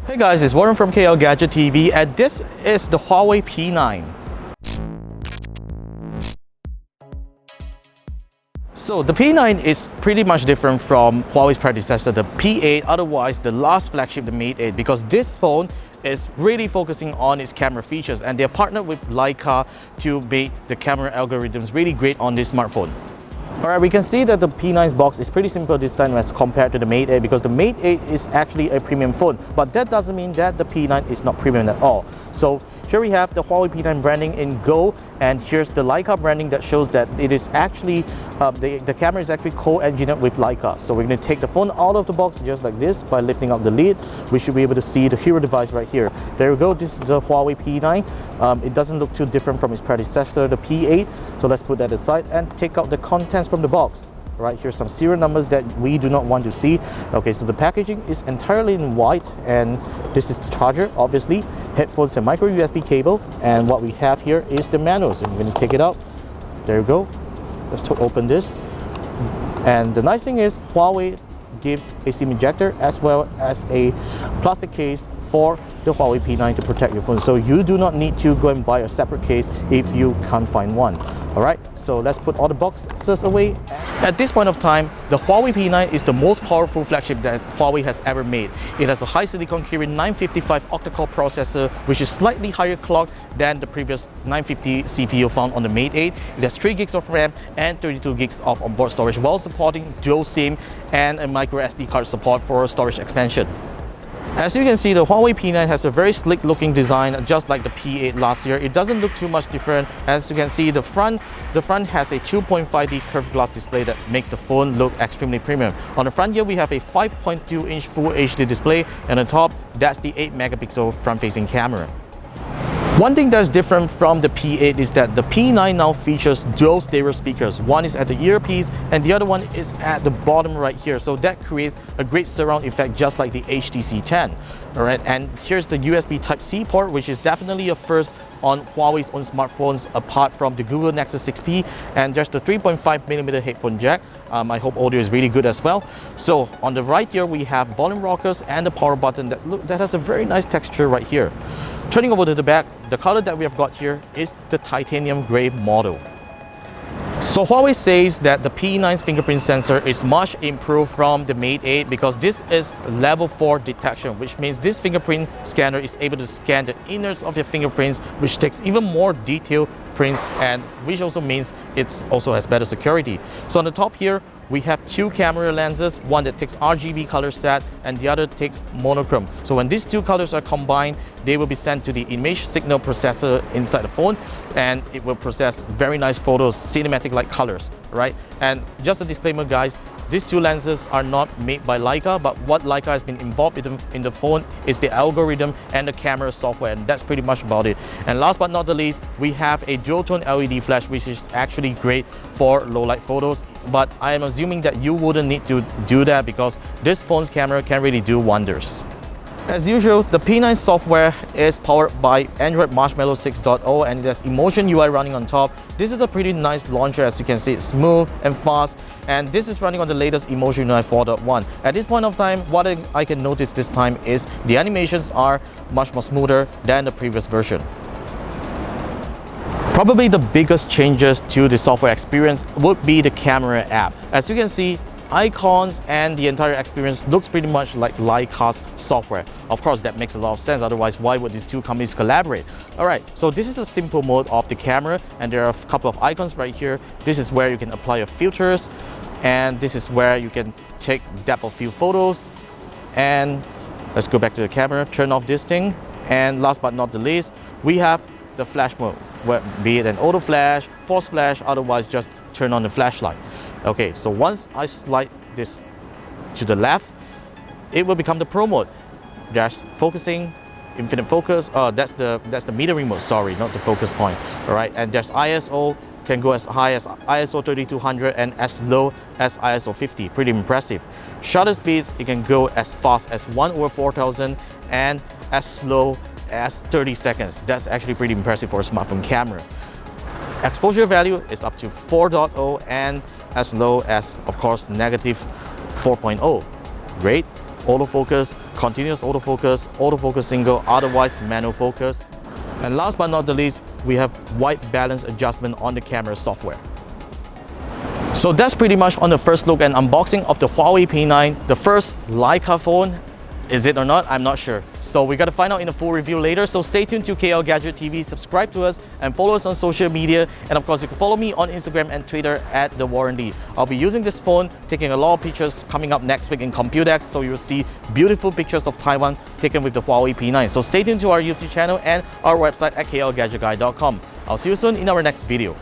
Hey guys, it's Warren from KLGadgetTV and this is the Huawei P9. So the P9 is pretty much different from Huawei's predecessor, the P8, otherwise the last flagship, the Mate 8, because this phone is really focusing on its camera features and they're partnered with Leica to make the camera algorithms really great on this smartphone. Alright, we can see that the P9's box is pretty simple this time as compared to the Mate 8 because the Mate 8 is actually a premium phone, but that doesn't mean that the P9 is not premium at all. So here we have the Huawei P9 branding in gold, and here's the Leica branding that shows that it is actually, the camera is actually co-engineered with Leica. So we're going to take the phone out of the box just like this by lifting up the lid. We should be able to see the hero device right here. There we go, this is the Huawei P9. It doesn't look too different from its predecessor, the P8. So let's put that aside and take out the contents from the box. Right, here's some serial numbers that we do not want to see. Okay, so the packaging is entirely in white, and this is the charger, obviously, headphones and micro USB cable, and what we have here is the manual. So I'm going to take it out. There you go. Let's open this. And the nice thing is Huawei gives a SIM ejector as well as a plastic case for the Huawei P9 to protect your phone. So you do not need to go and buy a separate case if you can't find one. Alright, so let's put all the boxes away. At this point of time, the Huawei P9 is the most powerful flagship that Huawei has ever made. It has a high silicon Kirin 955 octa-core processor, which is slightly higher clock than the previous 950 CPU found on the Mate 8. It has 3 gigs of RAM and 32 gigs of onboard storage while supporting dual SIM and a micro SD card support for storage expansion. As you can see, the Huawei P9 has a very slick looking design, just like the P8 last year. It doesn't look too much different. As you can see, the front has a 2.5D curved glass display that makes the phone look extremely premium. On the front here, we have a 5.2-inch Full HD display, and on top, that's the 8-megapixel front-facing camera. One thing that's different from the P8 is that the P9 now features dual stereo speakers. One is at the earpiece and the other one is at the bottom right here. So that creates a great surround effect just like the HTC 10. Alright, and here's the USB Type-C port, which is definitely a first on Huawei's own smartphones apart from the Google Nexus 6P, and there's the 3.5mm headphone jack. I hope audio is really good as well. So on the right here we have volume rockers and the power button that has a very nice texture right here. Turning over to the back, the color that we have got here is the titanium gray model. So Huawei says that the P9's fingerprint sensor is much improved from the Mate 8 because this is level 4 detection, which means this fingerprint scanner is able to scan the innards of your fingerprints, which takes even more detailed prints, and which also means it also has better security. So on the top here, we have 2 camera lenses, one that takes RGB color set and the other takes monochrome. So when these 2 colors are combined, they will be sent to the image signal processor inside the phone, and it will process very nice photos, cinematic like colors, right? And just a disclaimer guys, these 2 lenses are not made by Leica, but what Leica has been involved in the phone is the algorithm and the camera software, and that's pretty much about it. And last but not the least, we have a dual-tone LED flash, which is actually great for low-light photos, but I am assuming that you wouldn't need to do that because this phone's camera can really do wonders. As usual, the P9 software is powered by Android Marshmallow 6.0 and it has Emotion UI running on top. This is a pretty nice launcher, as you can see. It's smooth and fast, and this is running on the latest Emotion UI 4.1. At this point of time, what I can notice this time is the animations are much more smoother than the previous version. Probably the biggest changes to the software experience would be the camera app. As you can see, icons and the entire experience looks pretty much like Leica's software. Of course, that makes a lot of sense, otherwise why would these 2 companies collaborate? Alright, so this is a simple mode of the camera, and there are a couple of icons right here. This is where you can apply your filters, and this is where you can take depth of field photos. And let's go back to the camera, turn off this thing, and last but not the least, we have the flash mode, where, be it an auto flash, force flash, otherwise just turn on the flashlight. Okay, so once I slide this to the left, it will become the pro mode. There's focusing, infinite focus. That's the metering mode. Sorry, not the focus point. All right, and there's ISO, can go as high as ISO 3200 and as low as ISO 50. Pretty impressive. Shutter speeds, it can go as fast as 1/4000 and as slow as 30 seconds. That's actually pretty impressive for a smartphone camera. Exposure value is up to 4.0 and as low as, of course, negative 4.0. Great. autofocus, continuous autofocus, autofocus single, otherwise manual focus. And last but not the least, we have white balance adjustment on the camera software. So that's pretty much on the first look and unboxing of the Huawei P9, the first Leica phone. Is it or not? I'm not sure. So we got to find out in a full review later. So stay tuned to KLGadgetTV, subscribe to us and follow us on social media. And of course, you can follow me on Instagram and Twitter at The Warranty. I'll be using this phone, taking a lot of pictures coming up next week in Computex. So you'll see beautiful pictures of Taiwan taken with the Huawei P9. So stay tuned to our YouTube channel and our website at klgadgetguy.com. I'll see you soon in our next video.